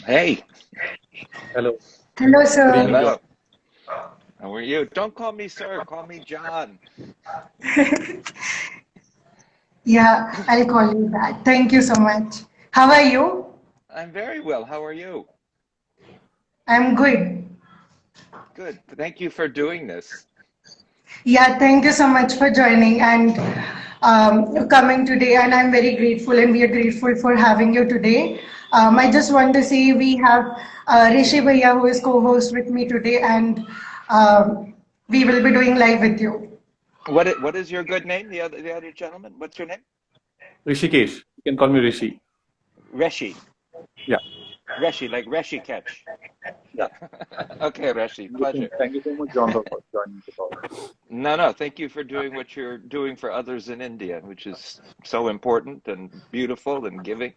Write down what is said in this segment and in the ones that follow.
Hey. Hello. Hello, Good sir. evening, John. Hello. How are you? Don't call me sir. Call me John. Yeah, I'll call you back. Thank you so much. How are you? I'm very well. How are you? I'm good. Good. Thank you for doing this. Yeah, thank you so much for joining and coming today. And I'm very grateful, and we are grateful for having you today. I just want to say we have Rishi Bhaiya who is co-host with me today, and we will be doing live with you. What is your good name? The other gentleman. What's your name? Rishikesh. You can call me Rishi. Reshi. Yeah. Reshi, like Reshi catch. Yeah. Okay, Reshi. Pleasure. Thank you so much, John, for joining the call. No. Thank you for doing what you're doing for others in India, which is so important and beautiful and giving.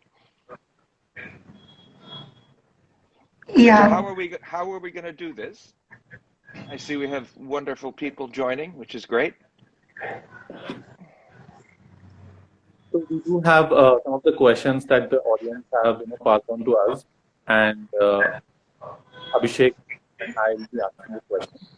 So Yeah. how are we going to do this? I see we have wonderful people joining, which is great. So we do have some of the questions that the audience have passed on to us, and Abhishek and I will be asking the questions.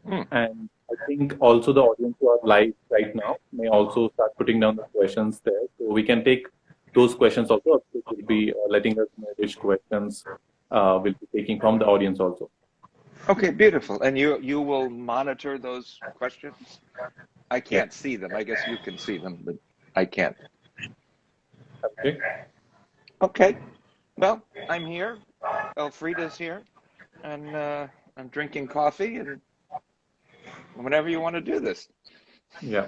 Hmm. And I think also the audience who are live right now may also start putting down the questions there, so we can take those questions also. Abhishek will be letting us know which questions we'll be taking from the audience also. Okay, beautiful. And you will monitor those questions? I Yes. can't see them. I guess you can see them, but I can't. Okay. Okay. Well, I'm here. Elfrida's here, and I'm drinking coffee, and whenever you want to do this. Yeah.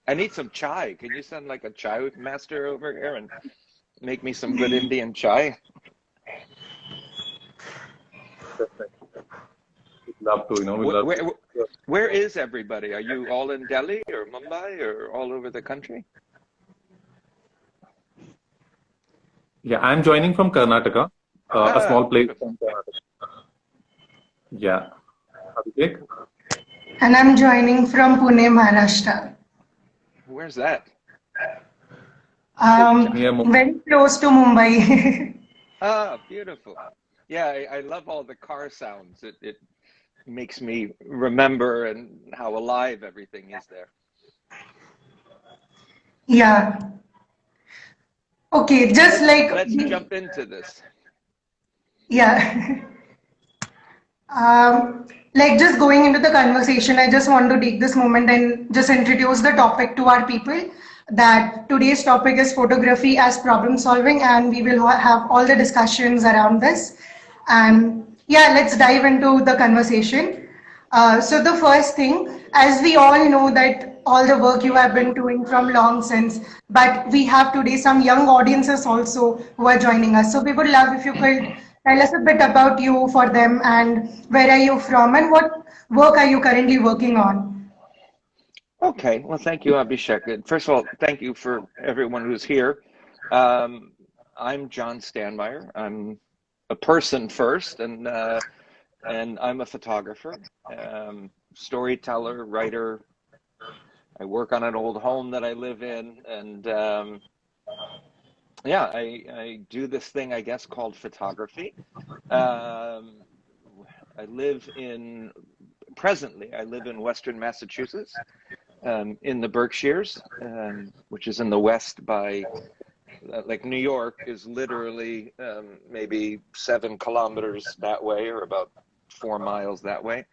I need some chai. Can you send like a chai master over here and make me some good Indian chai? Definitely. We'd love to, we'd Where, love where, to. where is everybody? Are you all in Delhi or Mumbai or all over the country? Yeah, I'm joining from Karnataka, a Ah, small place beautiful. from Karnataka. Yeah. Abhishek? And I'm joining from Pune, Maharashtra. Where's that? Oh, Near Mumbai. Very close to Mumbai. beautiful. Yeah, I love all the car sounds. It makes me remember and how alive everything is there. Yeah. Okay, So just let's jump into this. yeah. Like just going into the conversation, I just want to take this moment and just introduce the topic to our people. That today's topic is photography as problem solving, and we will have all the discussions around this. And yeah, let's dive into the conversation. So the first thing, as we all know that all the work you have been doing from long since, but we have today some young audiences also who are joining us. So we would love if you could tell us a bit about you for them and where are you from and what work are you currently working on? Okay, well, thank you, Abhishek. First of all, thank you for everyone who's here. Um, I'm John Stanmeyer. I'm a person first, and I'm a photographer, storyteller, writer. I work on an old home that I live in, and yeah, I do this thing, I guess, called photography. Um, I live in presently. I live in Western Massachusetts, in the Berkshires, which is in the west by, like New York is literally maybe 7 kilometers that way, or about 4 miles that way.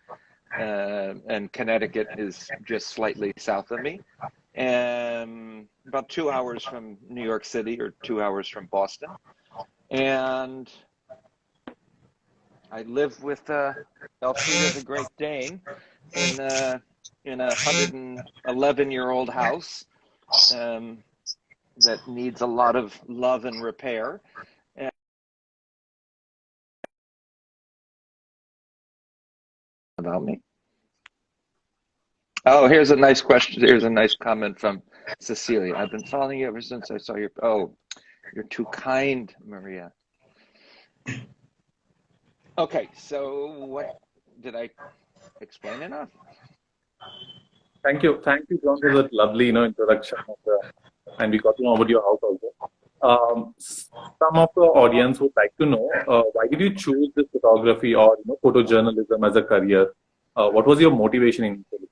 And Connecticut is just slightly south of me, and about 2 hours from New York City or 2 hours from Boston. And I live with Elfrida the Great Dane in a 111-year-old house that needs a lot of love and repair. And about me. Oh, here's a nice question. Here's a nice comment from Cecilia. I've been following you ever since I saw your. Oh, you're too kind, Maria. Okay, so what did I explain enough? Thank you, John, for that lovely, introduction, and we got to know about your house also. some of the audience would like to know, why did you choose this photography or photojournalism as a career? What was your motivation initially?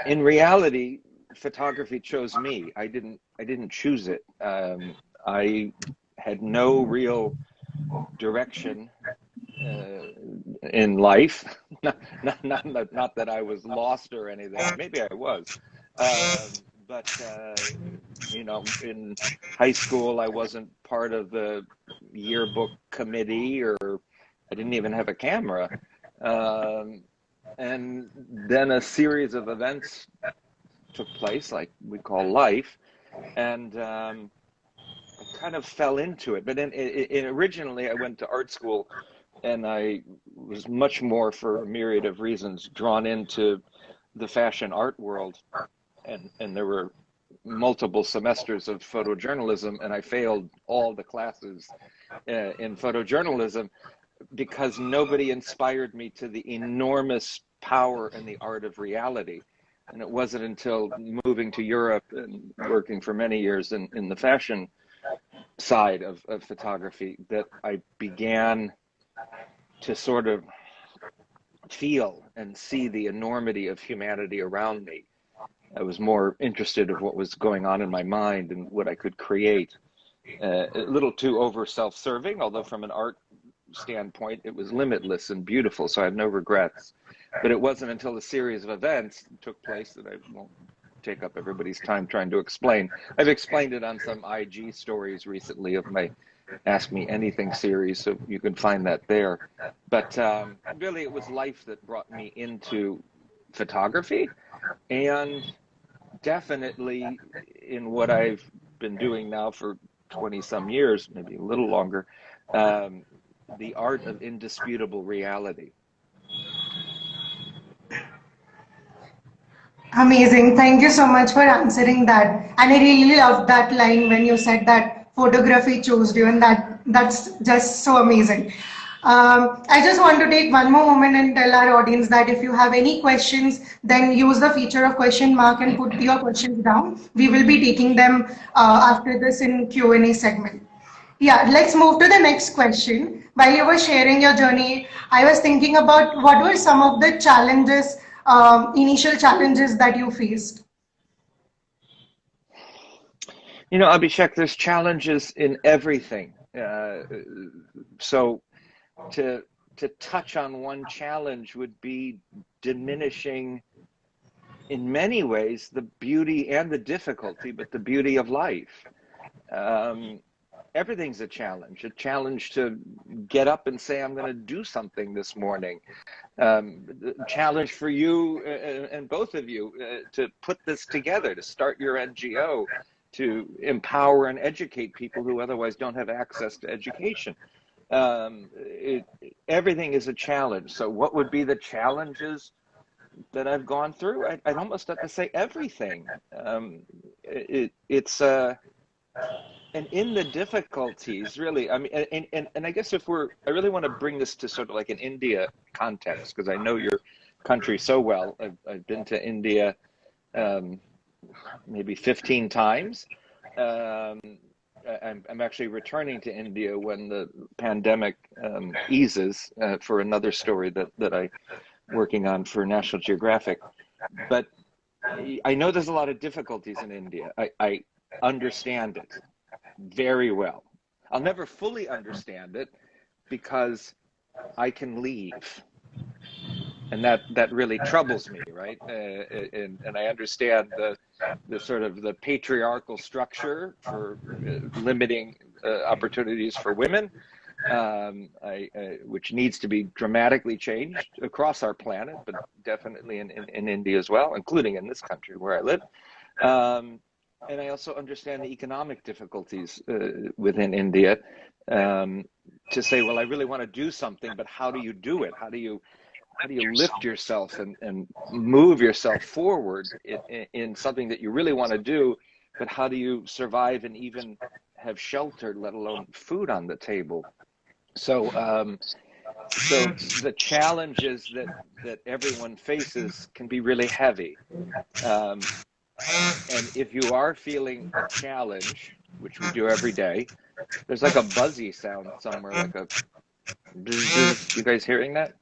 In reality, photography chose me. I didn't choose it. I had no real direction in life. Not that I was lost or anything. Maybe I was. But in high school, I wasn't part of the yearbook committee, or I didn't even have a camera. And then a series of events took place, like we call life, and I kind of fell into it. But originally, I went to art school, and I was much more, for a myriad of reasons, drawn into the fashion art world. And there were multiple semesters of photojournalism, and I failed all the classes in photojournalism because nobody inspired me to the enormous power and the art of reality. And it wasn't until moving to Europe and working for many years in the fashion side of photography that I began to sort of feel and see the enormity of humanity around me. I was more interested in what was going on in my mind and what I could create. A little too over self-serving, although from an art standpoint, it was limitless and beautiful, so I have no regrets. But it wasn't until a series of events took place that I won't take up everybody's time trying to explain. I've explained it on some IG stories recently of my Ask Me Anything series, so you can find that there. But really, it was life that brought me into photography, and definitely in what I've been doing now for 20 some years, maybe a little longer, the art of indisputable reality. Amazing. Thank you so much for answering that. And I really loved that line when you said that photography chose you, and that's just so amazing. I just want to take one more moment and tell our audience that if you have any questions, then use the feature of question mark and put your questions down. We will be taking them after this in Q&A segment. Yeah, let's move to the next question. While you were sharing your journey, I was thinking about what were some of the challenges, initial challenges that you faced? Abhishek, there's challenges in everything. So to touch on one challenge would be diminishing in many ways the beauty and the difficulty, but the beauty of life. Everything's a challenge to get up and say, I'm going to do something this morning. Challenge for you and both of you to put this together, to start your NGO, to empower and educate people who otherwise don't have access to education. Everything is a challenge. So what would be the challenges that I've gone through? I'd almost have to say everything. And in the difficulties, really, I mean, and I guess I really want to bring this to sort of like an India context, because I know your country so well. I've been to India maybe 15 times. I'm actually returning to India when the pandemic eases for another story that I'm working on for National Geographic. But I know there's a lot of difficulties in India. I understand it very well. I'll never fully understand it because I can leave. And that really troubles me, right? And I understand the sort of the patriarchal structure for limiting opportunities for women, which needs to be dramatically changed across our planet, but definitely in India as well, including in this country where I live. And I also understand the economic difficulties within India to say, well, I really want to do something, but how do you do it? How do you lift yourself and move yourself forward in something that you really want to do, but how do you survive and even have shelter, let alone food on the table? So the challenges that everyone faces can be really heavy. And if you are feeling a challenge, which we do every day. There's like a buzzy sound somewhere, like a bzz. You guys hearing that?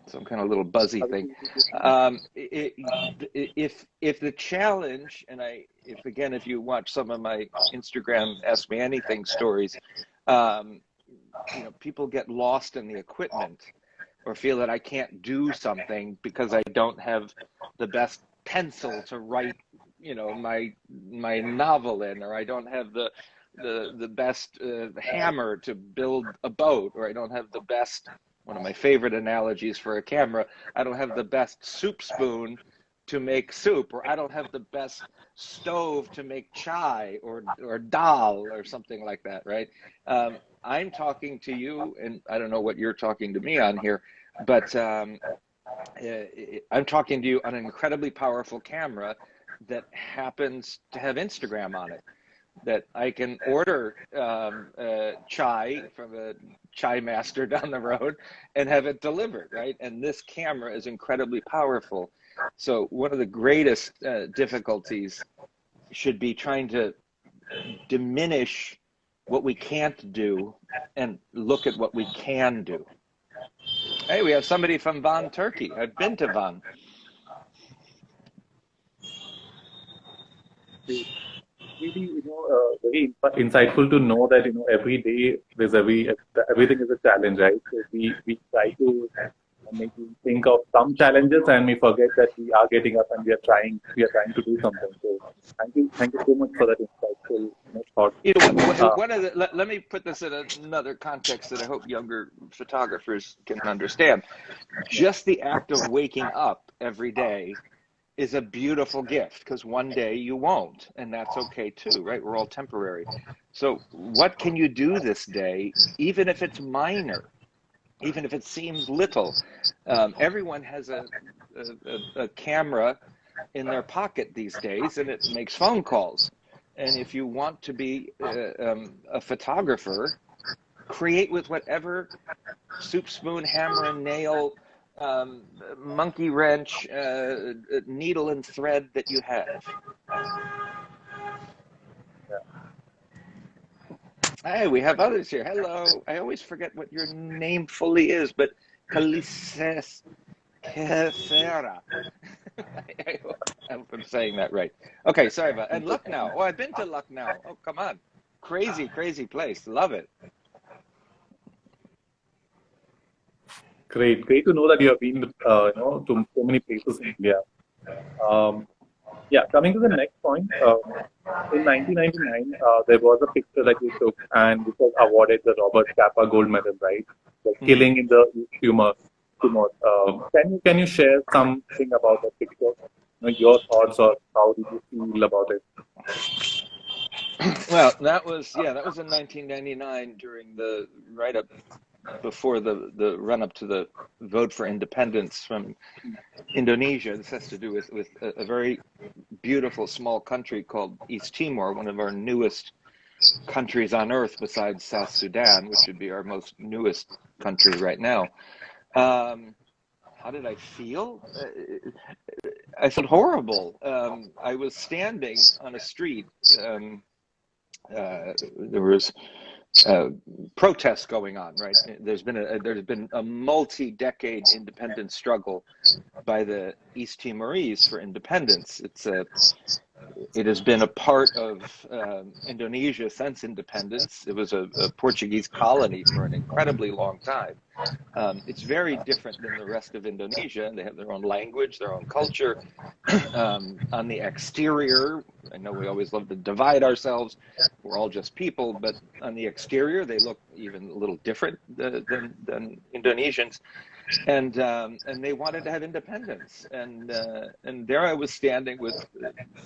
Some kind of little buzzy thing. If the challenge, and if you watch some of my Instagram Ask Me Anything stories, people get lost in the equipment or feel that I can't do something because I don't have the best pencil to write, my novel in, or I don't have the best hammer to build a boat, or I don't have the best, one of my favorite analogies for a camera, I don't have the best soup spoon to make soup, or I don't have the best stove to make chai or dal or something like that, right? I'm talking to you, and I don't know what you're talking to me on here, but I'm talking to you on an incredibly powerful camera that happens to have Instagram on it, that I can order chai from a chai master down the road and have it delivered, right? And this camera is incredibly powerful. So one of the greatest difficulties should be trying to diminish what we can't do and look at what we can do. Hey, we have somebody from Van, Turkey. I've been to Van. Really, very insightful to know that every day everything is a challenge, right? So we try to maybe think of some challenges and we forget that we are getting up and we are trying to do something. So thank you so much for that insightful thought. Let me put this in another context that I hope younger photographers can understand. Just the act of waking up every day is a beautiful gift, because one day you won't, and that's okay too, right? We're all temporary. So what can you do this day, even if it's minor, even if it seems little? Everyone has a camera in their pocket these days, and it makes phone calls. And if you want to be a photographer, create with whatever soup spoon, hammer and nail, monkey wrench, needle and thread that you have. Hey, we have others here. Hello. I always forget what your name fully is, but Kalises Kefera. I hope I'm saying that right. Okay, sorry about that. And Lucknow. Oh, I've been to Lucknow. Oh, come on. Crazy, crazy place. Love it. Great to know that you have been, to so many places in India. Coming to the next point, in 1999, there was a picture that you took and which was awarded the Robert Capa Gold Medal, right? The killing in the Timor. Can you share something about that picture? Your thoughts, or how did you feel about it? Well, that was in 1999 during the up before the run up to the vote for independence from Indonesia. This has to do with a very beautiful small country called East Timor, one of our newest countries on earth besides South Sudan, which would be our most newest country right now. How did I feel? I felt horrible. I was standing on a street. There was protests going on, right? There's been a multi-decade independence struggle by the East Timorese for independence. It has been a part of Indonesia since independence. It was a Portuguese colony for an incredibly long time. It's very different than the rest of Indonesia, and they have their own language, their own culture. On the exterior, I know we always love to divide ourselves. We're all just people, but on the exterior, they look even a little different than Indonesians. And they wanted to have independence, and there I was standing with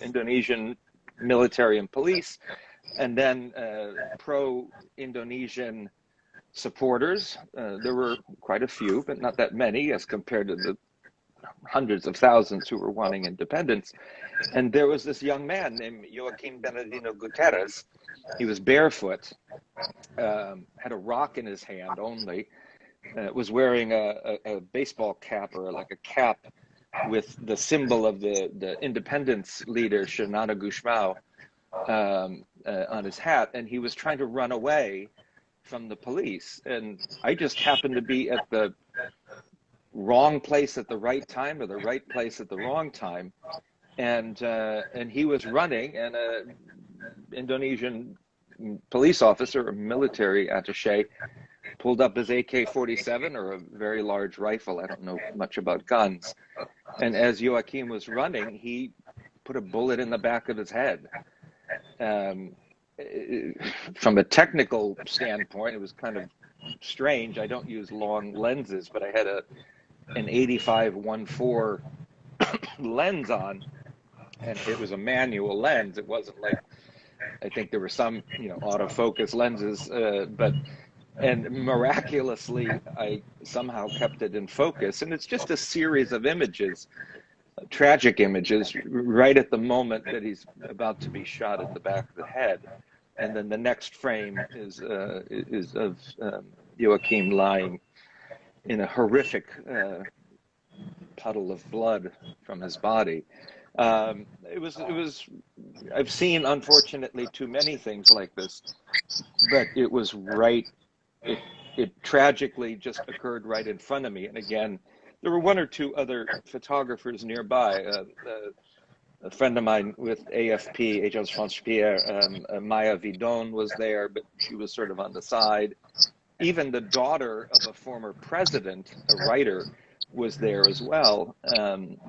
Indonesian military and police, and then pro-Indonesian supporters. There were quite a few, but not that many as compared to the hundreds of thousands who were wanting independence. And there was this young man named Joaquim Bernardino Guterres. He was barefoot, had a rock in his hand only, was wearing a baseball cap, or like a cap with the symbol of the independence leader, Xanana Gusmão, on his hat, and he was trying to run away from the police. And I just happened to be at the wrong place at the right time, or the right place at the wrong time. And he was running, and a Indonesian police officer, or military attaché, pulled up his AK-47, or a very large rifle. I don't know much about guns. And as Joachim was running, he put a bullet in the back of his head. From a technical standpoint, it was kind of strange. I don't use long lenses, but I had an 85-1.4 lens on, and it was a manual lens. It wasn't like, I think there were some, autofocus lenses, and miraculously, I somehow kept it in focus. And it's just a series of images, tragic images, right at the moment that he's about to be shot in the back of the head. And then the next frame is of Joachim lying in a horrific puddle of blood from his body. It was. I've seen, unfortunately, too many things like this, but it was right. It tragically just occurred right in front of me. And again, there were one or two other photographers nearby. A friend of mine with AFP, Agence France Pierre, Maya Vidon, was there, but she was sort of on the side. Even the daughter of a former president, a writer, was there as well.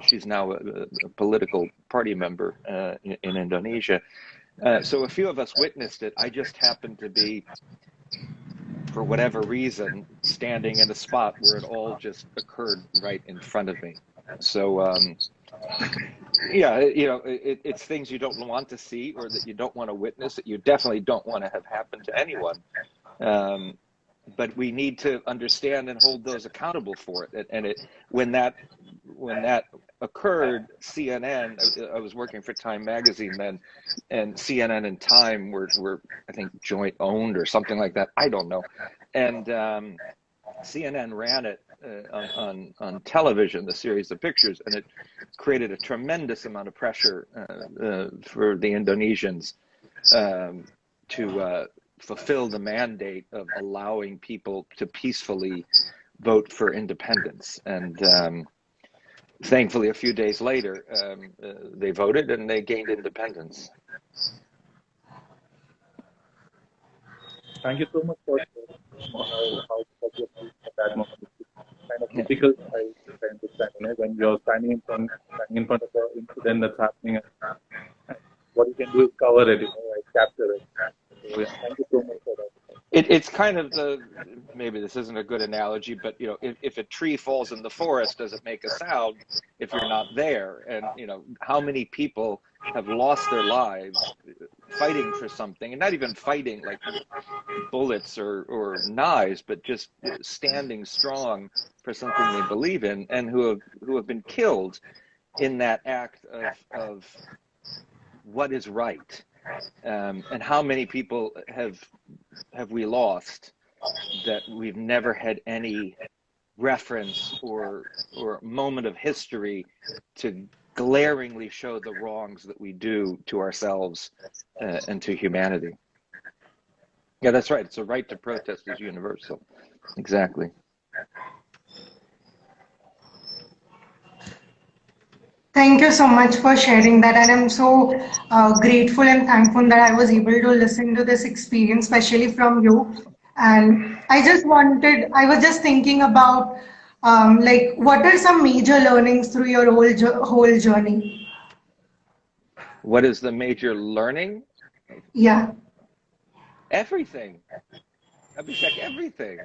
She's now a political party member in Indonesia. So a few of us witnessed it. I just happened to be, for whatever reason, standing in a spot where it all just occurred right in front of me. So, it's things you don't want to see, or that you don't want to witness, that you definitely don't want to have happen to anyone. But we need to understand and hold those accountable for it. And when that occurred, CNN, I was working for Time magazine then, and CNN and Time were I think joint owned or something like that. I don't know. And CNN ran it on television, the series of pictures, and it created a tremendous amount of pressure for the Indonesians to fulfill the mandate of allowing people to peacefully vote for independence. And thankfully, a few days later, they voted and they gained independence. Thank you so much for how you at that moment. It's kind of difficult, I understand, when you're standing in front of the incident that's happening, and what you can do is cover it, capture it. So, thank you so much for that. It's kind of maybe this isn't a good analogy, but if a tree falls in the forest, does it make a sound if you're not there? And how many people have lost their lives fighting for something, and not even fighting like bullets or knives, but just standing strong for something they believe in, and who have been killed in that act of what is right. And how many people have we lost that we've never had any reference or moment of history to glaringly show the wrongs that we do to ourselves and to humanity. Yeah, that's right. It's a right to protest is universal. Exactly. Thank you so much for sharing that, and I'm so grateful and thankful that I was able to listen to this experience, especially from you. And I was just thinking about what are some major learnings through your whole journey? What is the major learning? Yeah. Everything. Abhishek, everything.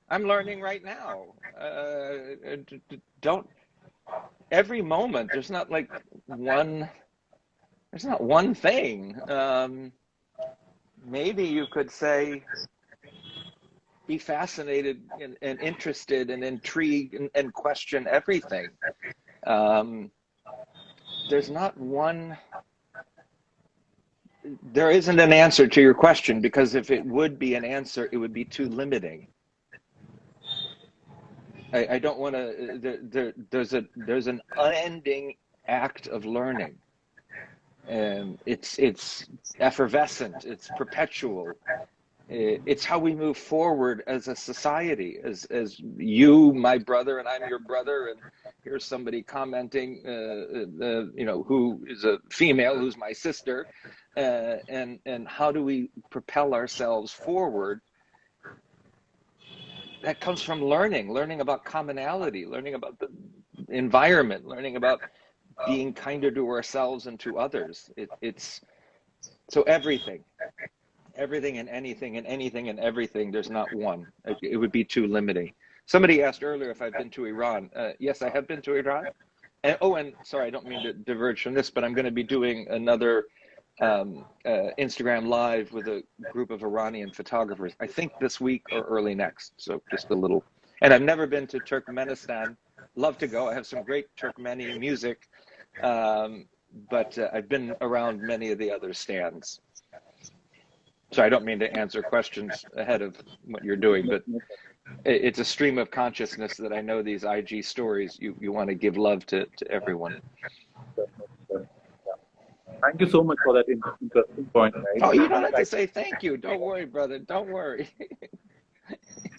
I'm learning right now. Every moment, there's not one thing. Maybe you could say, be fascinated and interested and intrigued and question everything. There's not one. There isn't an answer to your question, because if it would be an answer, it would be too limiting. I don't want to. There's an unending act of learning. It's effervescent, it's perpetual. It's how we move forward as a society, as you, my brother, and I'm your brother, and here's somebody commenting, who is a female, who's my sister, and how do we propel ourselves forward? That comes from learning about commonality, learning about the environment, learning about being kinder to ourselves and to others. It's so everything and anything and everything, there's not one. It would be too limiting. Somebody asked earlier if I've been to Iran. Yes, I have been to Iran. And sorry, I don't mean to diverge from this, but I'm going to be doing another Instagram Live with a group of Iranian photographers, I think this week or early next. So just a little. And I've never been to Turkmenistan. Love to go. I have some great Turkmeni music, but I've been around many of the other stands. So I don't mean to answer questions ahead of what you're doing, but it's a stream of consciousness that I know these IG stories, you want to give love to everyone. Thank you so much for that interesting point. Right? Oh, you don't have to say thank you. Don't worry, brother. Don't worry.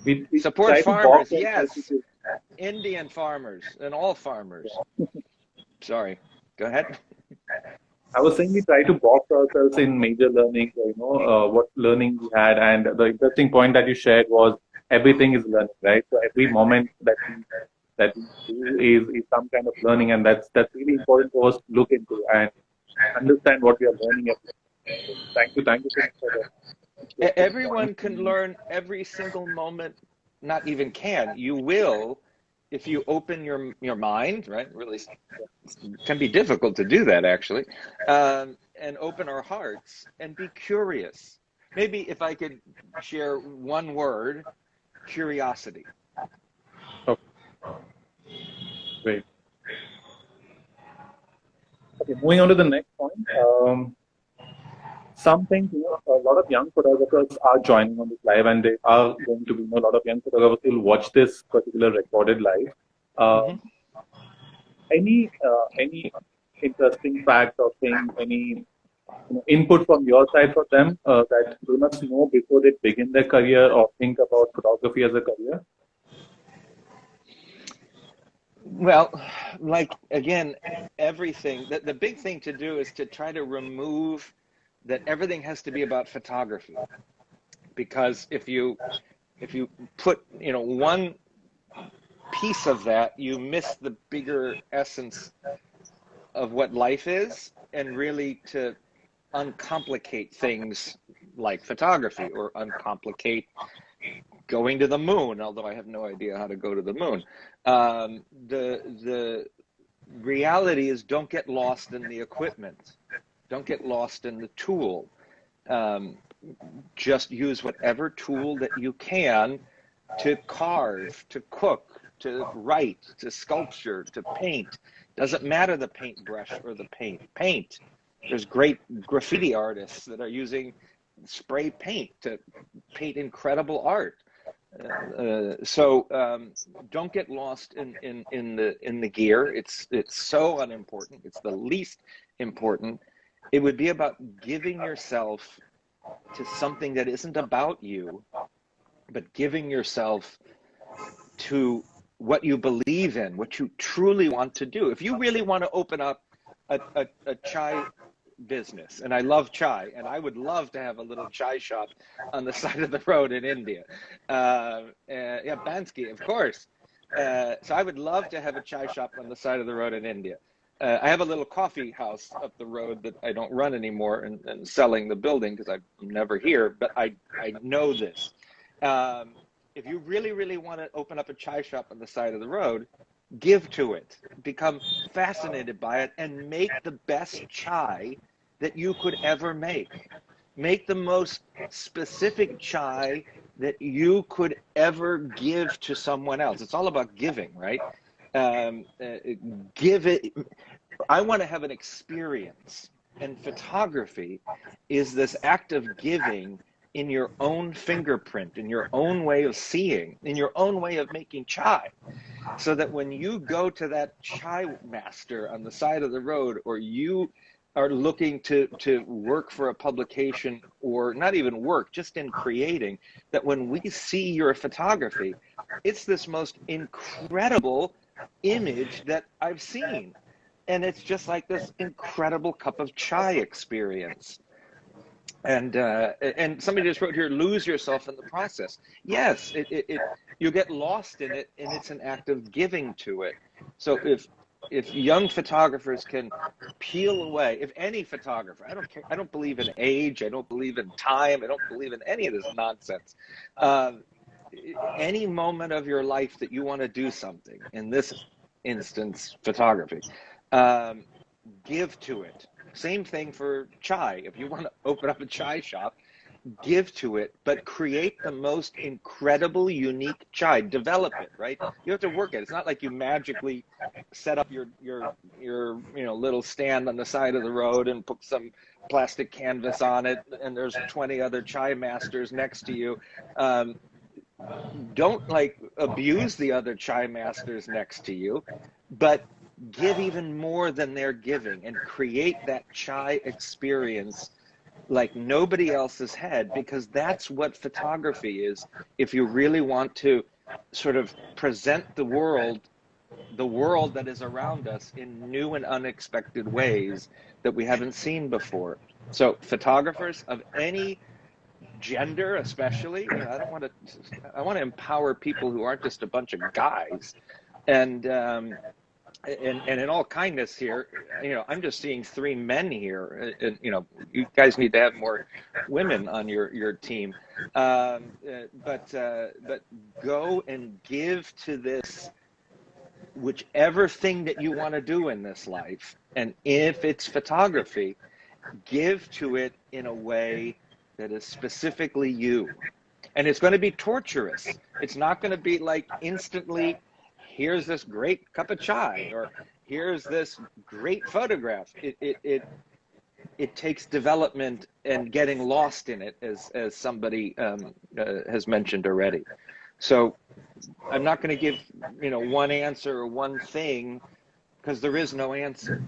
We support farmers, yes. Indian farmers and all farmers. Sorry, go ahead. I was saying we try to box ourselves in major learning, what learning we had, and the interesting point that you shared was everything is learning, right? So every moment that we do is some kind of learning, and that's really important for us to look into and understand what we are learning. Thank you so much for that. Everyone can learn every single moment. Not even can. You will, if you open your mind, right? Really, it can be difficult to do that actually, and open our hearts and be curious. Maybe if I could share one word, curiosity. Okay. Great. Okay, moving on to the next point. Something, a lot of young photographers are joining on this live, and they are going to be, a lot of young photographers will watch this particular recorded live. Any interesting fact or thing, any input from your side for them that they must know before they begin their career or think about photography as a career? Well, like, again, everything, the big thing to do is to try to remove that everything has to be about photography. Because if you put, one piece of that, you miss the bigger essence of what life is, and really to uncomplicate things like photography, or uncomplicate going to the moon, although I have no idea how to go to the moon. The reality is, don't get lost in the equipment. Don't get lost in the tool. Just use whatever tool that you can to carve, to cook, to write, to sculpture, to paint. Doesn't matter the paintbrush or the paint. Paint. There's great graffiti artists that are using spray paint to paint incredible art. So don't get lost in the gear. It's so unimportant. It's the least important. It would be about giving yourself to something that isn't about you, but giving yourself to what you believe in, what you truly want to do. If you really want to open up a chai business, and I love chai, and I would love to have a little chai shop on the side of the road in India. Yeah, Bansky, of course. So I would love to have a chai shop on the side of the road in India. I have a little coffee house up the road that I don't run anymore, and selling the building because I'm never here, but I know this. If you really, really want to open up a chai shop on the side of the road, give to it, become fascinated by it, and make the best chai that you could ever make. Make the most specific chai that you could ever give to someone else. It's all about giving, right? Give it. I want to have an experience, and photography is this act of giving in your own fingerprint, in your own way of seeing, in your own way of making chai. So that when you go to that chai master on the side of the road, or you are looking to work for a publication, or not even work, just in creating, that when we see your photography, it's this most incredible image that I've seen. And it's just like this incredible cup of chai experience. And somebody just wrote here, lose yourself in the process. Yes, you get lost in it, and it's an act of giving to it. So if young photographers can peel away, if any photographer, I don't care, I don't believe in age, I don't believe in time, I don't believe in any of this nonsense. Any moment of your life that you want to do something, in this instance, photography, give to it. Same thing for chai. If you want to open up a chai shop, give to it, but create the most incredible, unique chai. Develop it, right? You have to work it. It's not like you magically set up your little stand on the side of the road and put some plastic canvas on it, and there's 20 other chai masters next to you. Don't like abuse the other chai masters next to you, but give even more than they're giving, and create that chai experience like nobody else has had, because that's what photography is. If you really want to sort of present the world that is around us in new and unexpected ways that we haven't seen before. So photographers of any gender, especially, I want to empower people who aren't just a bunch of guys. And in all kindness here, I'm just seeing 3 men here, and you guys need to have more women on your team. But go and give to this, whichever thing that you want to do in this life. And if it's photography, give to it in a way that is specifically you. And it's going to be torturous. It's not going to be like instantly, here's this great cup of chai, or here's this great photograph. It takes development and getting lost in it, as somebody has mentioned already. So I'm not going to give one answer or one thing, because there is no answer.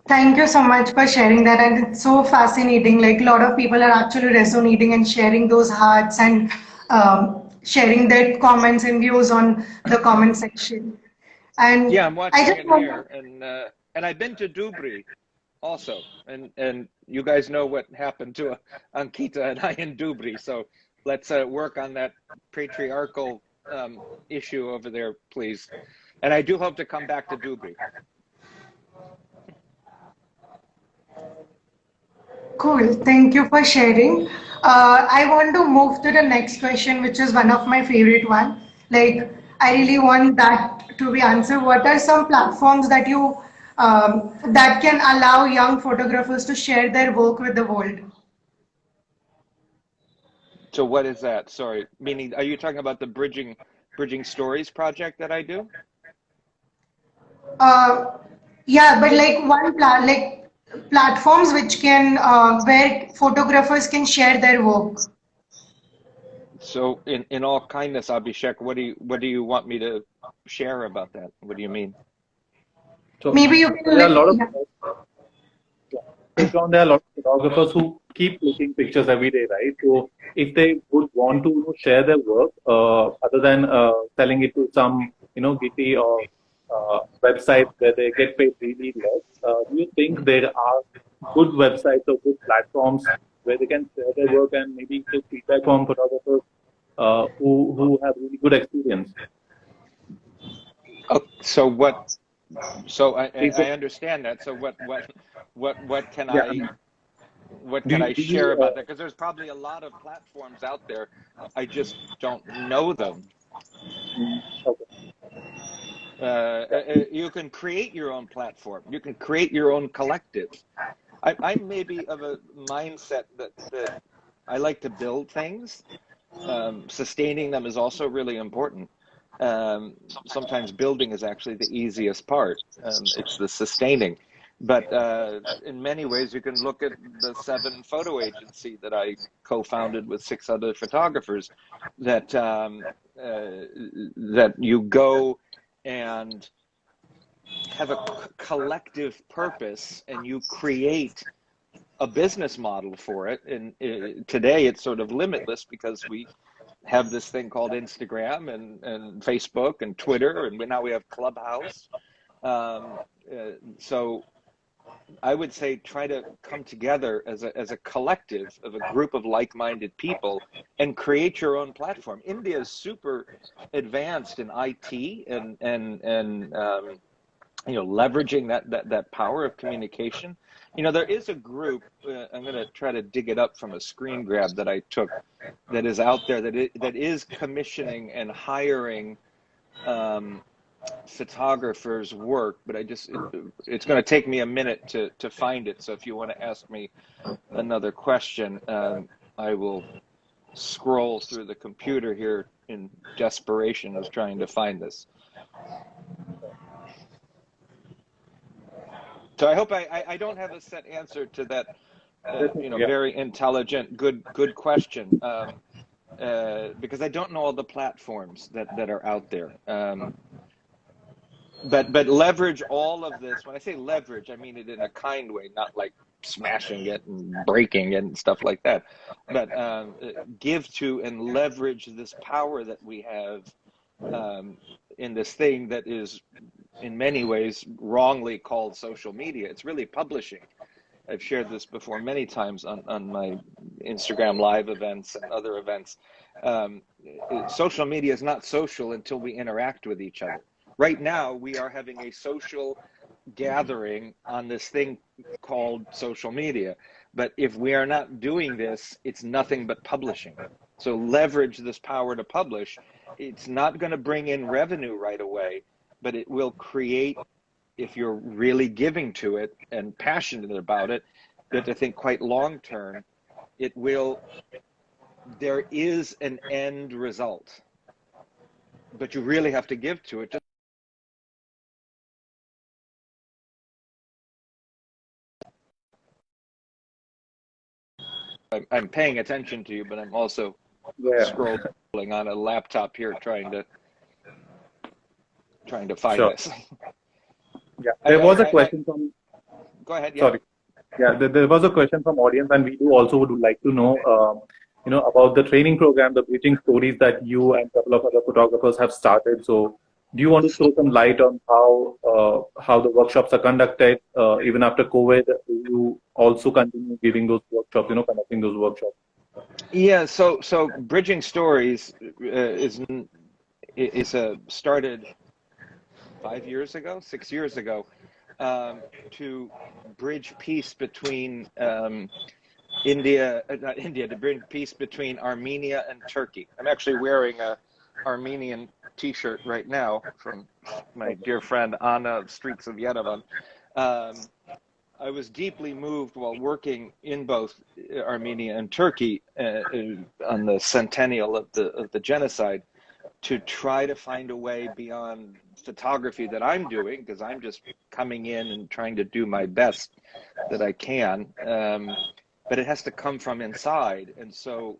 Thank you so much for sharing that, and it's so fascinating. Like, a lot of people are actually resonating and sharing those hearts, and sharing their comments and views on the comment section. And yeah, I'm watching it here, and I've been to Dubry also, and you guys know what happened to Ankita and I in Dubry. So let's work on that patriarchal issue over there, please. And I do hope to come back to Dubry. Cool. Thank you for sharing. I want to move to the next question, which is one of my favorite one. Like, I really want that to be answered. What are some platforms that you that can allow young photographers to share their work with the world? So what is that? Sorry, meaning, are you talking about the Bridging Stories project that I do? Yeah, but like platforms which can where photographers can share their work. So in all kindness, Abhishek, what do you want me to share about that? What do you mean? So Maybe you can there are a lot of there are a lot of photographers who keep clicking pictures every day, right? So if they would want to share their work, other than selling it to some Gitty or websites where they get paid really less, do you think there are good websites or good platforms where they can share their work and maybe take feedback from photographers who have really good experience? Oh, so what? So I understand that. So what can I share about that? Because there's probably a lot of platforms out there. I just don't know them. Okay. You can create your own platform. You can create your own collective. I'm maybe of a mindset that I like to build things. Sustaining them is also really important. Sometimes building is actually the easiest part. It's the sustaining. But in many ways, you can look at the 7 photo agency that I co-founded with 6 other photographers, that you go and have a collective purpose and you create a business model for it. And today it's sort of limitless because we have this thing called Instagram and Facebook and Twitter, and now we have Clubhouse. So I would say try to come together as a collective of a group of like-minded people and create your own platform. India is super advanced in IT and leveraging that power of communication. There is a group, I'm going to try to dig it up from a screen grab that I took, that is out there that is commissioning and hiring photographers' work, but it's going to take me a minute to find it. So if you want to ask me another question, I will scroll through the computer here in desperation of trying to find this. So I hope I don't have a set answer to that, very intelligent, good question, because I don't know all the platforms that are out there. But leverage all of this. When I say leverage, I mean it in a kind way, not like smashing it and breaking it and stuff like that. But give to and leverage this power that we have in this thing that is, in many ways, wrongly called social media. It's really publishing. I've shared this before many times on my Instagram live events and other events. Social media is not social until we interact with each other. Right now, we are having a social gathering on this thing called social media. But if we are not doing this, it's nothing but publishing. So leverage this power to publish. It's not going to bring in revenue right away, but it will create, if you're really giving to it and passionate about it, but I think quite long term, there is an end result. But you really have to give to it. I'm paying attention to you, but I'm also scrolling on a laptop here trying to find this. Yeah, there was a question from. Go ahead. Yeah. Sorry. Yeah, there was a question from audience, and we would like to know, about the training program, the bridging stories that you and a couple of other photographers have started. So, do you want to throw some light on how the workshops are conducted even after COVID? Do you also continue giving those workshops, conducting those workshops? Yeah. So bridging stories is started 6 years ago, to bridge peace between to bring peace between Armenia and Turkey. I'm actually wearing a Armenian T-shirt right now from my dear friend Anna, Streets of Yerevan. I was deeply moved while working in both Armenia and Turkey on the centennial of the genocide, to try to find a way beyond photography that I'm doing, because I'm just coming in and trying to do my best that I can. But it has to come from inside. And so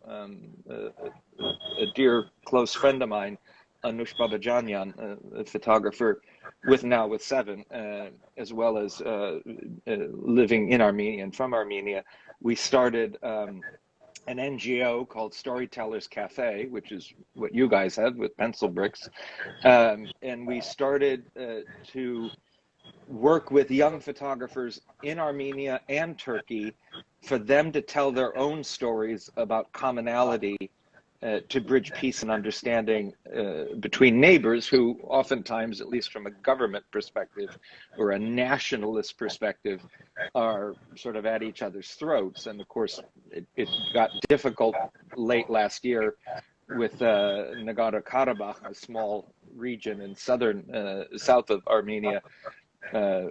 a dear close friend of mine, Anush Babajanyan, a photographer with 7, as well as living in Armenia and from Armenia, we started an NGO called Storytellers Cafe, which is what you guys have with pencilbricks. And we started to work with young photographers in Armenia and Turkey for them to tell their own stories about commonality, to bridge peace and understanding between neighbors who oftentimes, at least from a government perspective or a nationalist perspective, are sort of at each other's throats. And of course, it got difficult late last year with Nagorno-Karabakh, a small region in south of Armenia,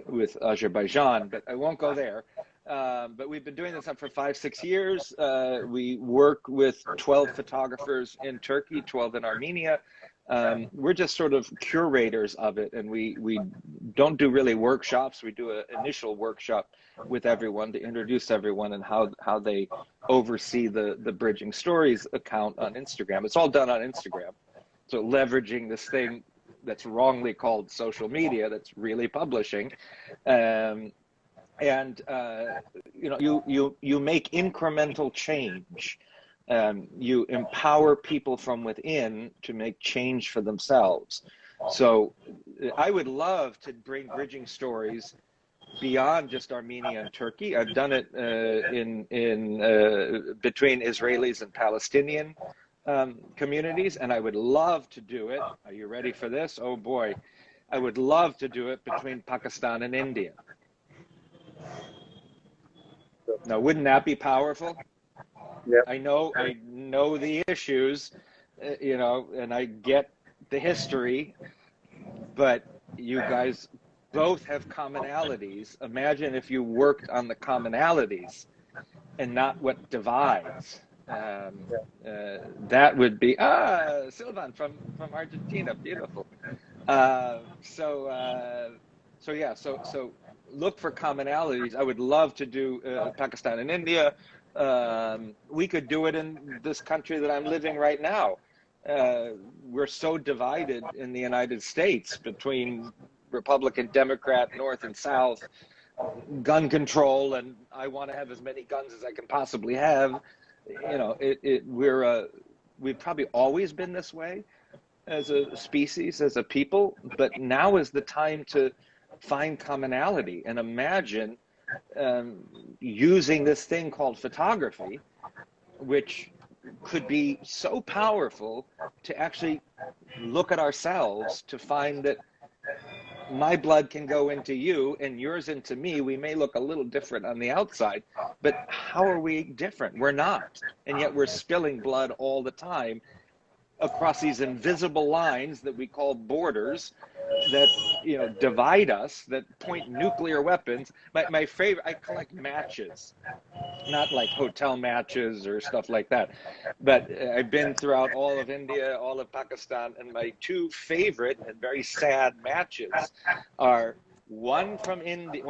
with Azerbaijan, but I won't go there. But we've been doing this for 5-6 years. We work with 12 photographers in Turkey, 12 in Armenia. We're just sort of curators of it, and we don't do really workshops. We do an initial workshop with everyone to introduce everyone and how they oversee the Bridging Stories account on Instagram. It's all done on Instagram. So leveraging this thing that's wrongly called social media, that's really publishing. And you make incremental change. You empower people from within to make change for themselves. So I would love to bring bridging stories beyond just Armenia and Turkey. I've done it between Israelis and Palestinian communities, and I would love to do it. Are you ready for this? Oh boy, I would love to do it between Pakistan and India. Now, wouldn't that be powerful? Yeah. I know the issues, and I get the history, but you guys both have commonalities. Imagine if you worked on the commonalities and not what divides. That would be Silvan from Argentina, beautiful. So look for commonalities. I would love to do Pakistan and India. We could do it in this country that I'm living right now. We're so divided in the United States between Republican, Democrat, North and South, gun control, and I want to have as many guns as I can possibly have. We've probably always been this way as a species, as a people, but now is the time to find commonality and imagine using this thing called photography, which could be so powerful to actually look at ourselves to find that my blood can go into you and yours into me. We may look a little different on the outside, but how are we different? We're not. And yet we're spilling blood all the time across these invisible lines that we call borders that divide us, that point nuclear weapons. My favorite, I collect matches, not like hotel matches or stuff like that, but I've been throughout all of India, all of Pakistan, and my two favorite and very sad matches are one from India,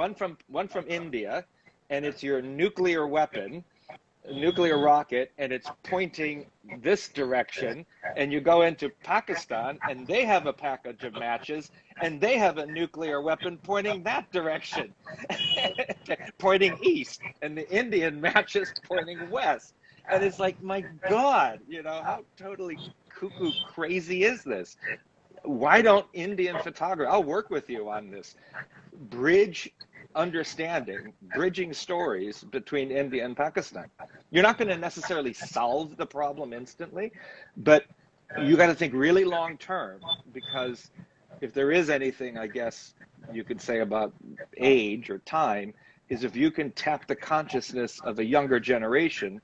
and it's your nuclear weapon, nuclear rocket, and it's pointing this direction, and you go into Pakistan and they have a package of matches and they have a nuclear weapon pointing that direction, pointing east, and the Indian matches pointing west. And it's like, my God, how totally cuckoo crazy is this? Why don't Indian photographers, I'll work with you on this, bridge understanding, bridging stories between India and Pakistan. You're not going to necessarily solve the problem instantly, but you got to think really long term, because if there is anything, I guess you could say about age or time, is if you can tap the consciousness of a younger generation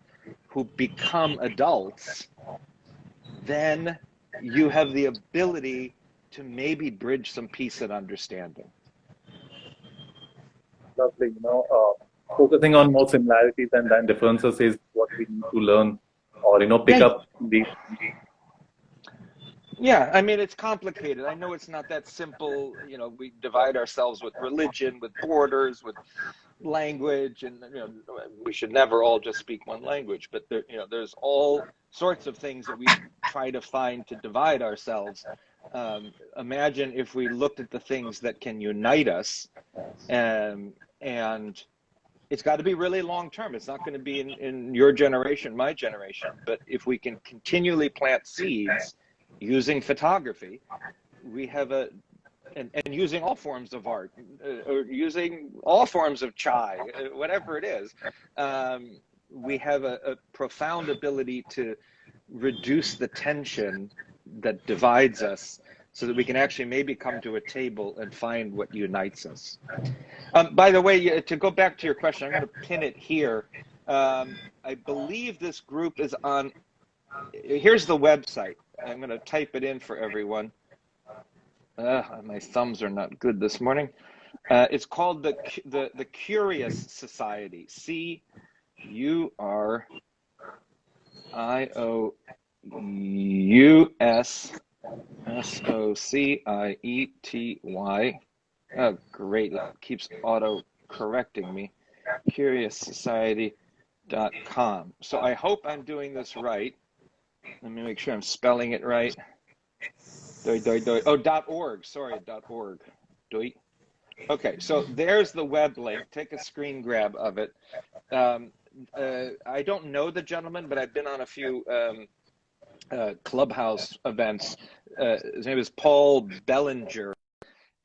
who become adults, then you have the ability to maybe bridge some peace and understanding. Lovely. Focusing on more similarities than differences is what we need to learn, or pick up these. Yeah, I mean, it's complicated. I know it's not that simple. We divide ourselves with religion, with borders, with language, and we should never all just speak one language. But there's all sorts of things that we try to find to divide ourselves. Imagine if we looked at the things that can unite us, and it's got to be really long term. It's not going to be in your generation, my generation. But if we can continually plant seeds using photography, we have and using all forms of art, or using all forms of chai, whatever it is, we have a profound ability to reduce the tension that divides us, so that we can actually maybe come to a table and find what unites us. By the way, to go back to your question, I'm going to pin it here. I believe this group is on, here's the website. I'm going to type it in for everyone. My thumbs are not good this morning. It's called the Curious Society. CuriousSociety. Oh, great. It keeps auto-correcting me. CuriousSociety.com. So I hope I'm doing this right. Let me make sure I'm spelling it right. Doi, doi, doi. Oh, .org. Sorry, .org. Doi. Okay, so there's the web link. Take a screen grab of it. I don't know the gentleman, but I've been on a few Clubhouse events. His name is Paul Bellinger,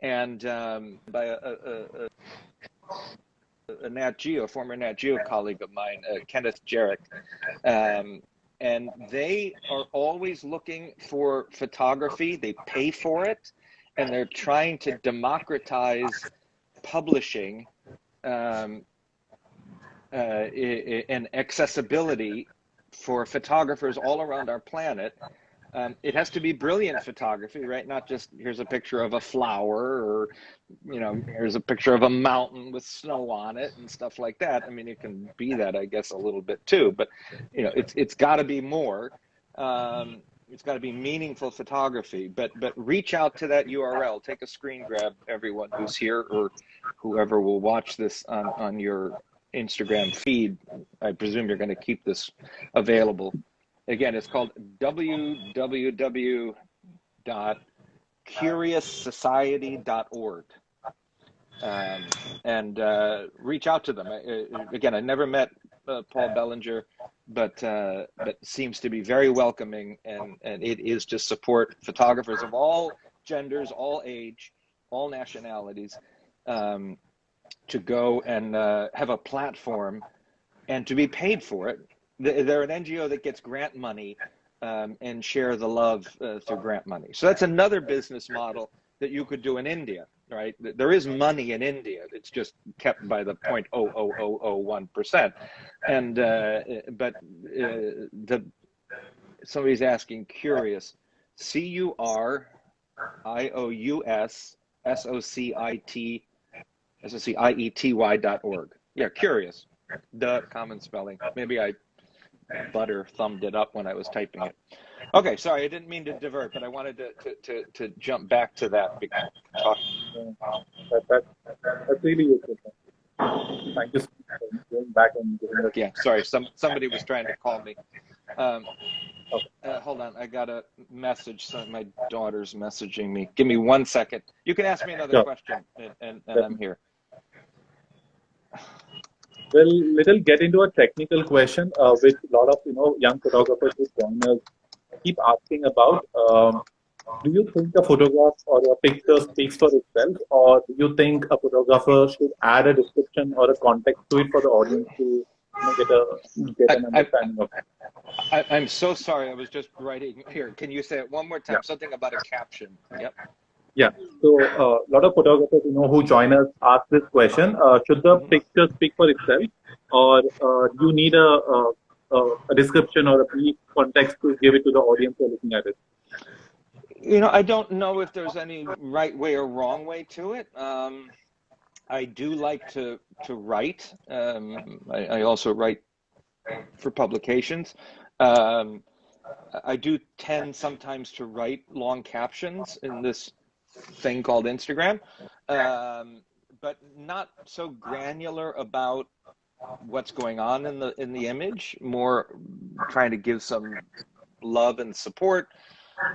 and by a Nat Geo, former Nat Geo colleague of mine, Kenneth Jarrett. And they are always looking for photography. They pay for it, and they're trying to democratize publishing and accessibility for photographers all around our planet. It has to be brilliant photography, right? Not just here's a picture of a flower, or here's a picture of a mountain with snow on it and stuff like that. I mean, it can be that, I guess, a little bit too, but it's got to be more. It's got to be meaningful photography. But reach out to that URL. Take a screen grab, everyone who's here or whoever will watch this on your Instagram feed. I presume you're going to keep this available. Again, it's called www.curioussociety.org. And reach out to them. Again, I never met Paul Bellinger, but seems to be very welcoming, and it is to support photographers of all genders, all age, all nationalities, to go and have a platform and to be paid for it. They're an NGO that gets grant money and share the love through grant money. So that's another business model that you could do in India, right? There is money in India. It's just kept by the 0.00001%. And but somebody's asking, curious, CuriouSSociety.org. Yeah, curious. The common spelling. Maybe I butter thumbed it up when I was typing it. Okay, sorry, I didn't mean to divert, but I wanted to jump back to that. That's really useful. Thank you so much for going back and giving us. Yeah, sorry, somebody was trying to call me. Hold on, I got a message. So my daughter's messaging me. Give me 1 second. You can ask me another question, and I'm here. Well, we'll get into a technical question, which a lot of young photographers who join us keep asking about. Do you think a photograph or a picture speaks for itself, or do you think a photographer should add a description or a context to it for the audience to get an understanding of it? I'm so sorry. I was just writing here. Can you say it one more time? Yeah. Something about a caption. Yep. Yeah. So a lot of photographers who join us ask this question: should the picture speak for itself, or do you need a description or a brief context to give it to the audience who are looking at it? I don't know if there's any right way or wrong way to it. I do like to write. I also write for publications. I do tend sometimes to write long captions in this thing called Instagram, but not so granular about what's going on in the image. More trying to give some love and support,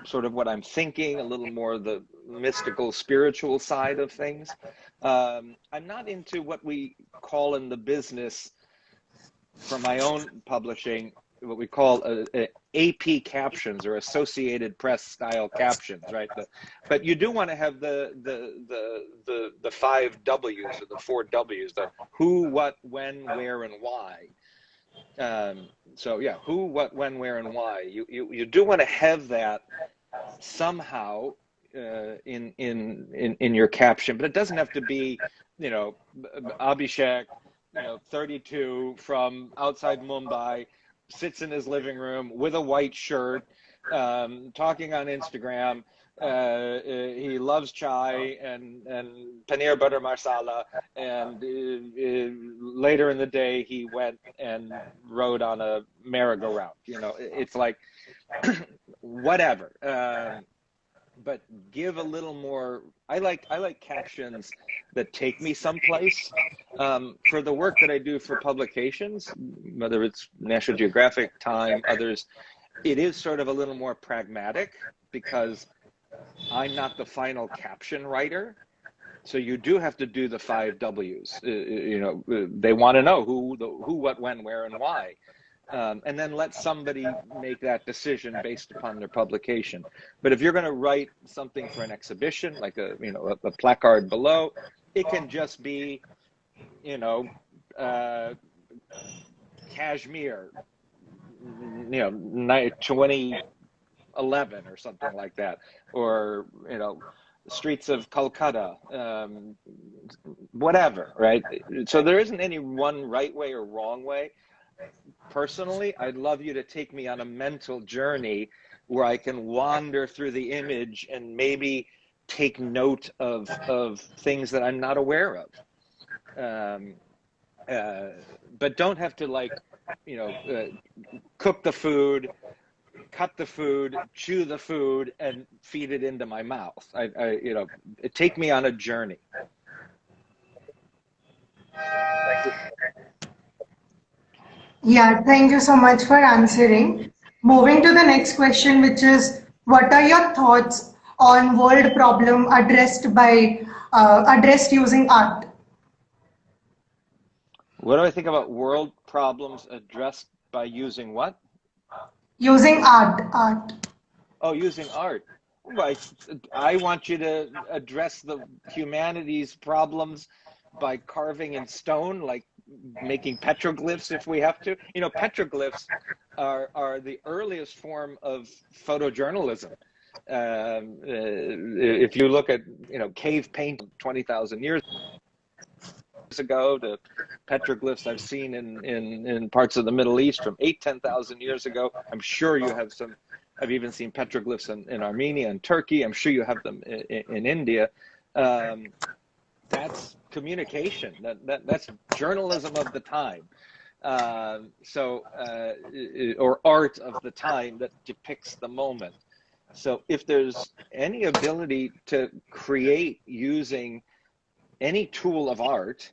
sort of what I'm thinking, a little more the mystical, spiritual side of things. I'm not into what we call in the business, for my own publishing, what we call AP captions or Associated Press style captions, right? But you do want to have the 5 W's or the 4 W's, the who, what, when, where, and why. So yeah, who, what, when, where, and why. You do want to have that somehow in your caption, but it doesn't have to be, Abhishek, 32 from outside Mumbai, sits in his living room with a white shirt, talking on Instagram. He loves chai and paneer butter masala, and later in the day he went and rode on a merry-go-round. It's like whatever. But give a little more. I like captions that take me someplace. For the work that I do for publications, whether it's National Geographic, Time, others, it is sort of a little more pragmatic, because I'm not the final caption writer. So you do have to do the 5 W's. You know, they want to know who, what, when, where, and why. And then let somebody make that decision based upon their publication. But if you're going to write something for an exhibition, like a placard below, it can just be, you know, Kashmir, you know, 2011 or something like that, or, you know, streets of Calcutta, whatever, right? So there isn't any one right way or wrong way. Personally, I'd love you to take me on a mental journey where I can wander through the image and maybe take note of things that I'm not aware of. But don't have to, like, you know, cook the food, cut the food, chew the food, and feed it into my mouth. You know, take me on a journey. Thank you. Yeah, thank you so much for answering. Moving to the next question, which is, what are your thoughts on world problem addressed using art? What do I think about world problems addressed by using what? Using art. Oh, using art. Well, I want you to address the humanity's problems by carving in stone, like making petroglyphs if we have to. You know, petroglyphs are the earliest form of photojournalism. If you look at, you know, cave painting 20,000 years ago to petroglyphs I've seen in parts of the Middle East from 10,000 years ago. I'm sure you have some. I've even seen petroglyphs in Armenia and Turkey. I'm sure you have them in India. That's communication. That's journalism of the time. Or art of the time that depicts the moment. So if there's any ability to create using any tool of art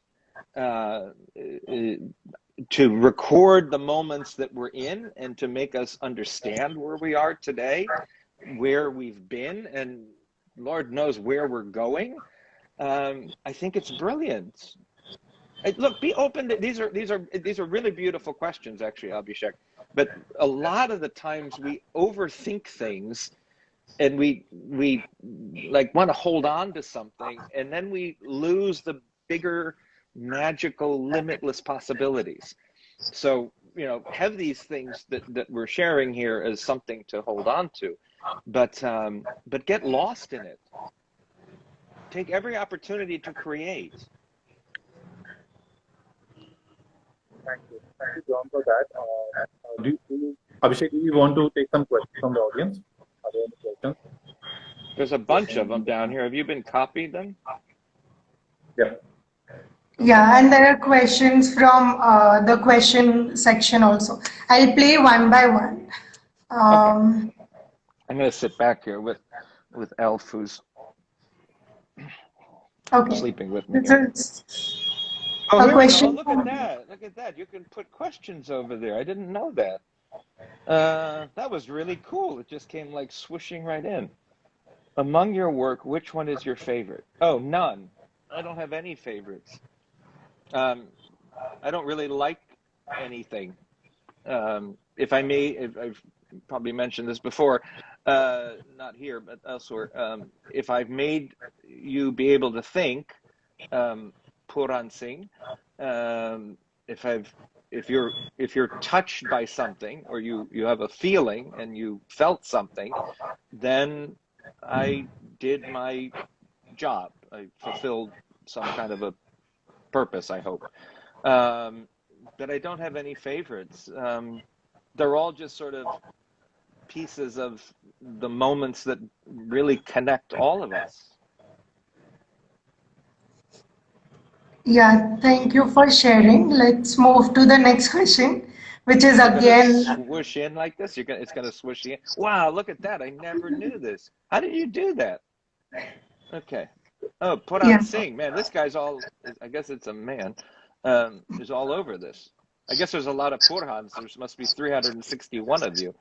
to record the moments that we're in and to make us understand where we are today, where we've been, and Lord knows where we're going, I think it's brilliant. Look, be open to these are really beautiful questions, actually, Abhishek. But a lot of the times we overthink things, and we like want to hold on to something, and then we lose the bigger, magical, limitless possibilities. So, you know, have these things that we're sharing here as something to hold on to, but get lost in it. Take every opportunity to create. Thank you, John, for that. Abhishek, do you want to take some questions from the audience? Are there any questions? There's a bunch of them down here. Have you been copied them? Yeah. Yeah, and there are questions from the question section also. I'll play one by one. Okay. I'm going to sit back here with Elf, who's sleeping with me. Oh, here we go. Oh, look at that. Look at that. You can put questions over there. I didn't know that. That was really cool. It just came like swooshing right in. Among your work, which one is your favorite? Oh, none. I don't have any favorites. I don't really like anything. If I've probably mentioned this before, not here, but elsewhere. If I've made you be able to think, Puran Singh, if you're touched by something, or you have a feeling and you felt something, then I did my job. I fulfilled some kind of a purpose, I hope. But I don't have any favorites. They're all just sort of pieces of the moments that really connect all of us. Yeah, thank you for sharing. Let's move to the next question, which is again swoosh in like this. It's gonna swoosh in. Wow, look at that! I never knew this. How did you do that? Okay. Oh, Puran Singh, man, this guy's all. I guess it's a man. Is all over this. I guess there's a lot of Purhans. There must be 361 of you.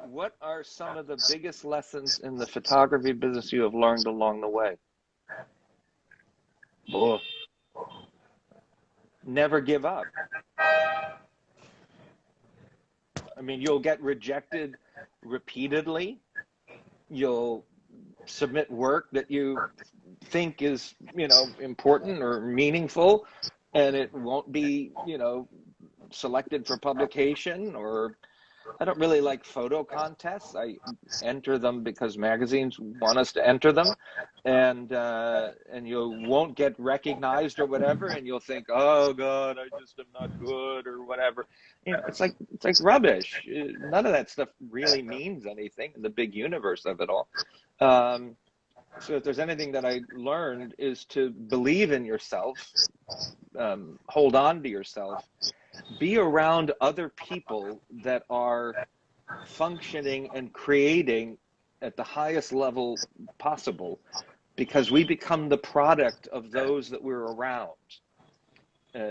what are some of the biggest lessons in the photography business you have learned along the way? Oh, never give up. I mean, you'll get rejected repeatedly. You'll submit work that you think is, important or meaningful, and it won't be, selected for publication. Or I don't really like photo contests. I enter them because magazines want us to enter them, and you won't get recognized or whatever, and you'll think, oh God, I just am not good or whatever. It's like rubbish. None of that stuff really means anything in the big universe of it all. So if there's anything that I learned is to believe in yourself, hold on to yourself, be around other people that are functioning and creating at the highest level possible, because we become the product of those that we're around.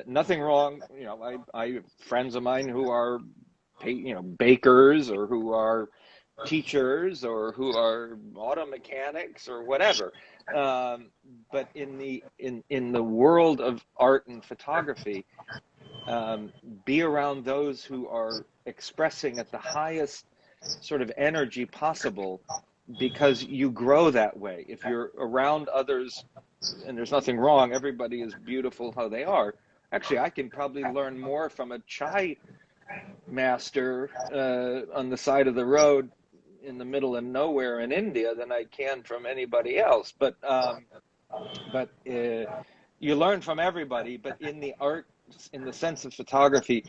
Nothing wrong, I friends of mine who are, bakers, or who are teachers, or who are auto mechanics or whatever. But in the world of art and photography, be around those who are expressing at the highest sort of energy possible, because you grow that way. If you're around others, and there's nothing wrong, everybody is beautiful how they are. Actually, I can probably learn more from a chai master on the side of the road in the middle of nowhere in India than I can from anybody else. But you learn from everybody. But in the art, in the sense of photography,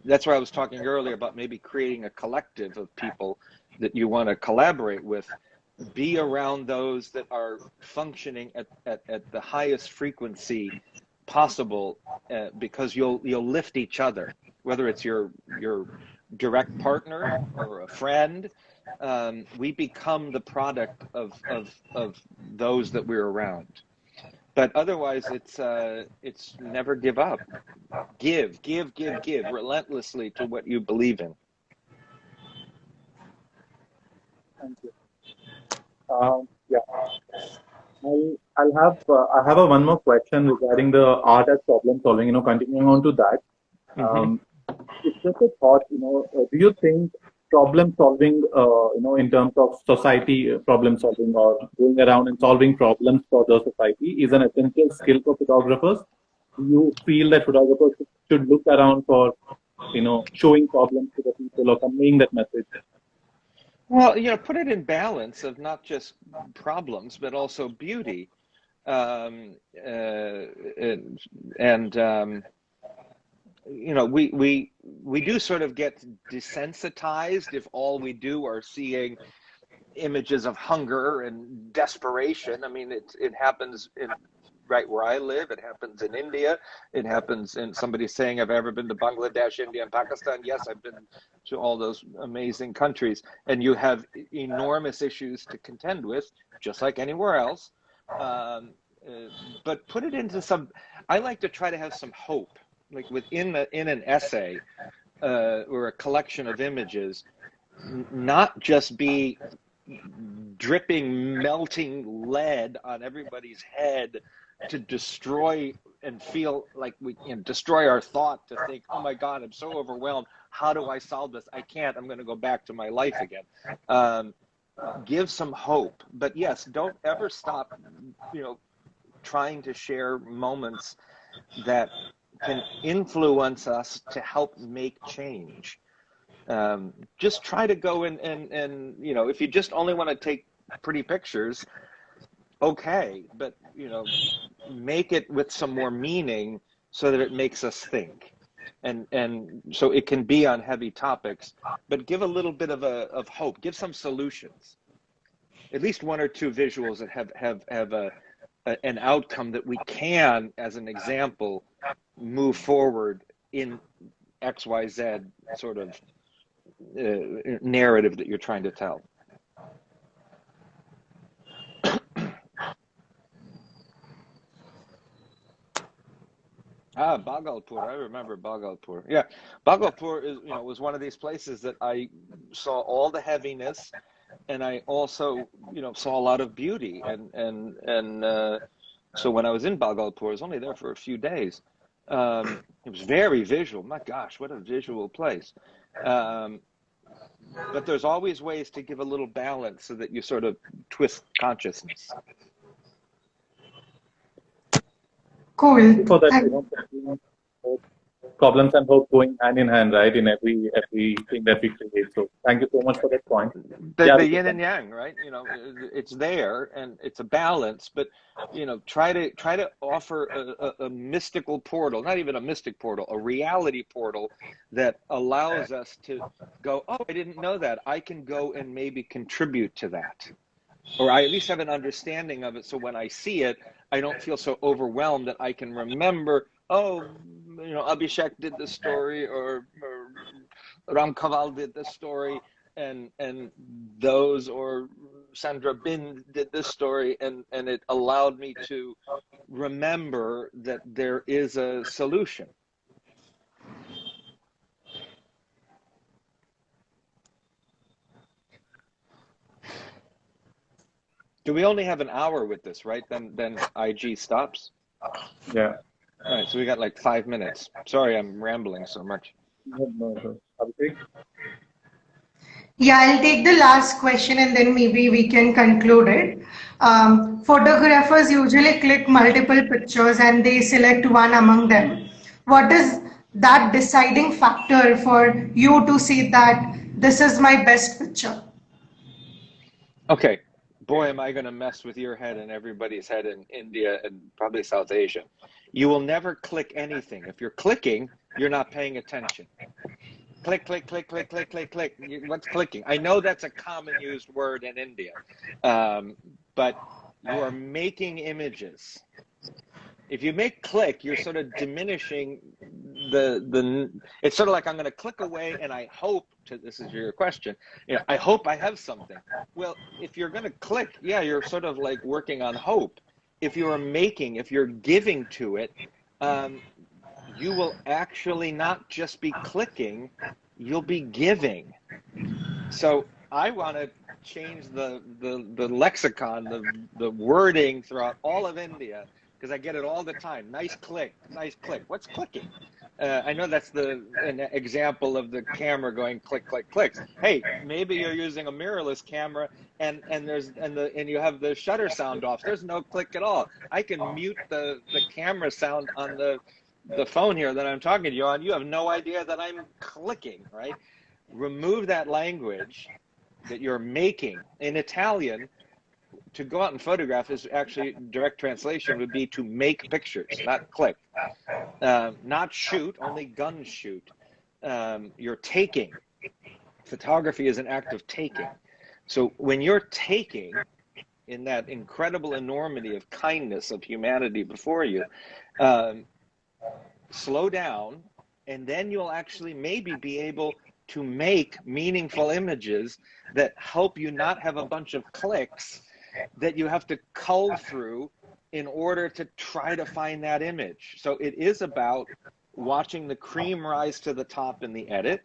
that's why I was talking earlier about maybe creating a collective of people that you want to collaborate with. Be around those that are functioning at the highest frequency possible, because you'll lift each other, whether it's your direct partner or a friend. We become the product of those that we're around. But otherwise, it's never give up. Give relentlessly to what you believe in. Thank you. Yeah. I have one more question regarding the art as problem solving. Continuing on to that, it's just a thought. Do you think problem solving, in terms of society problem solving, or going around and solving problems for the society, is an essential skill for photographers? Do you feel that photographers should look around for, showing problems to the people or conveying that message? Well, put it in balance of not just problems, but also beauty. We do sort of get desensitized if all we do are seeing images of hunger and desperation. I mean, it happens right where I live. It happens in India. It happens in somebody saying, I've ever been to Bangladesh, India, and Pakistan. Yes, I've been to all those amazing countries. And you have enormous issues to contend with, just like anywhere else. But put it into I like to try to have some hope, like in an essay or a collection of images, not just be dripping, melting lead on everybody's head to destroy and feel like we can destroy our thought, to think, oh my God, I'm so overwhelmed. How do I solve this? I can't. I'm going to go back to my life again. Give some hope. But yes, don't ever stop, trying to share moments that can influence us to help make change. Just try to go and if you just only want to take pretty pictures, okay, but make it with some more meaning so that it makes us think, and so it can be on heavy topics, but give a little bit of hope, give some solutions, at least one or two visuals that have an outcome that we can, as an example, move forward in XYZ sort of narrative that you're trying to tell. Ah, Bhagalpur. I remember Bhagalpur. Yeah, Bhagalpur is, was one of these places that I saw all the heaviness, and I also, saw a lot of beauty. And so when I was in Bhagalpur, I was only there for a few days. It was very visual. My gosh, what a visual place. Um, but there's always ways to give a little balance so that you sort of twist consciousness. Cool. For that, problems and hope going hand in hand, right? In everything that we create. So thank you so much for that point. The yin and yang, right? It's there and it's a balance, but try to offer a mystical portal, not even a mystic portal, a reality portal that allows us to go, oh, I didn't know that. I can go and maybe contribute to that. Or I at least have an understanding of it, so when I see it, I don't feel so overwhelmed that I can remember, oh, Abhishek did this story, or Ram Kaval did this story, and those, or Sandra Bin did this story, and it allowed me to remember that there is a solution. Do we only have an hour with this, right? Then IG stops? Yeah. All right, so we got like 5 minutes. Sorry, I'm rambling so much. No. Yeah, I'll take the last question and then maybe we can conclude it. Photographers usually click multiple pictures and they select one among them. What is that deciding factor for you to see that this is my best picture? Okay, boy, am I going to mess with your head and everybody's head in India and probably South Asia. You will never click anything. If you're clicking, you're not paying attention. Click, click, click, click, click, click, click. What's clicking? I know that's a common used word in India, but you are making images. If you make click, you're sort of diminishing it's sort of like I'm going to click away and I hope this is your question. I hope I have something. Well, if you're going to click, yeah, you're sort of like working on hope. If you're giving to it, you will actually not just be clicking, you'll be giving. So I want to change the lexicon, the wording throughout all of India, because I get it all the time. Nice click, nice click. What's clicking? I know that's an example of the camera going click, click, clicks. Hey, maybe you're using a mirrorless camera and you have the shutter sound off. There's no click at all. I can mute the camera sound on the phone here that I'm talking to you on. You have no idea that I'm clicking, right? Remove that language that you're making. In Italian, to go out and photograph is actually, direct translation would be to make pictures, not click. Not shoot, only gun shoot. You're taking. Photography is an act of taking. So when you're taking in that incredible enormity of kindness of humanity before you, slow down, and then you'll actually maybe be able to make meaningful images that help you not have a bunch of clicks that you have to cull through in order to try to find that image. So it is about watching the cream rise to the top in the edit,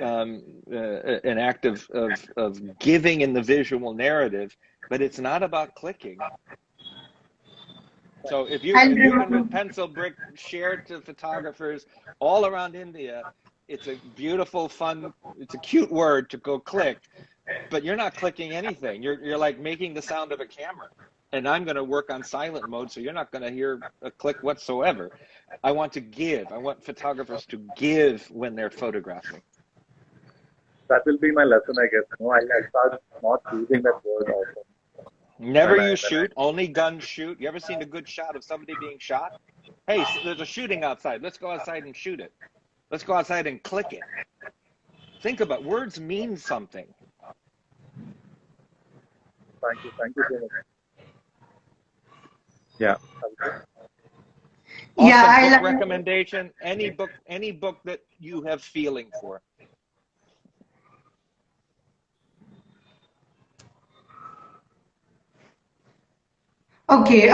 an act of giving in the visual narrative, but it's not about clicking. So if you can with pencil brick share to photographers all around India, it's a beautiful, fun, it's a cute word to go click, but you're not clicking anything. You're like making the sound of a camera. And I'm going to work on silent mode, so you're not going to hear a click whatsoever. I want to give. I want photographers to give when they're photographing. That will be my lesson, I guess. No, I start not using that word often. Never use shoot, only gun shoot. You ever seen a good shot of somebody being shot? Hey, there's a shooting outside. Let's go outside and shoot it. Let's go outside and click it. Think about it. Words mean something. Thank you so much. Yeah. Also, Yeah, book recommendation. Any book that you have feeling for. Okay,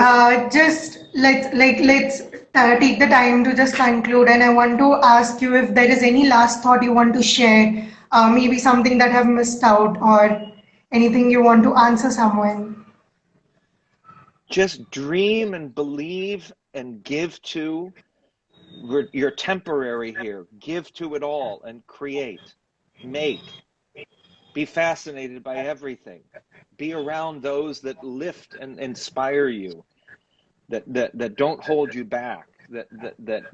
just let's take the time to just conclude, and I want to ask you if there is any last thought you want to share, maybe something that I've missed out, or anything you want to answer someone. Just dream and believe and give to. You're temporary here. Give to it all and create, make. Be fascinated by everything. Be around those that lift and inspire you, that don't hold you back, that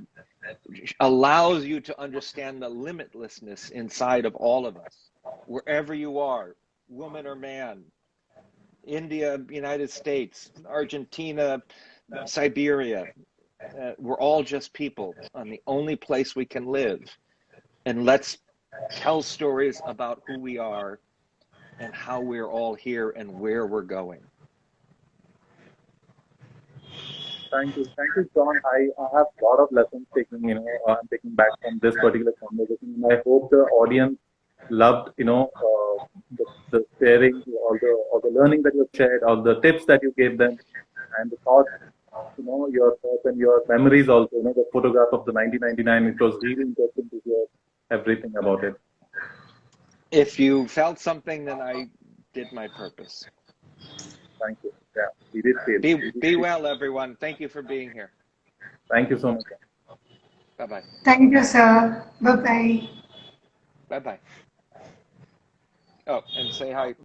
allows you to understand the limitlessness inside of all of us, wherever you are, woman or man, India, United States, Argentina, Siberia. We're all just people on the only place we can live. And let's tell stories about who we are and how we're all here and where we're going. Thank you, John. I have a lot of lessons I'm taking back from this particular conversation. And I hope the audience loved, the sharing, all the learning that you shared, all the tips that you gave them, and the thoughts, your thoughts and your memories also. The photograph of the 1999. It was really interesting to hear everything about it. If you felt something, then I did my purpose. Thank you. Yeah, we did feel. Be well, everyone. Thank you for being here. Thank you so much. Bye-bye. Thank you, sir. Bye-bye. Bye-bye. Oh, and say hi.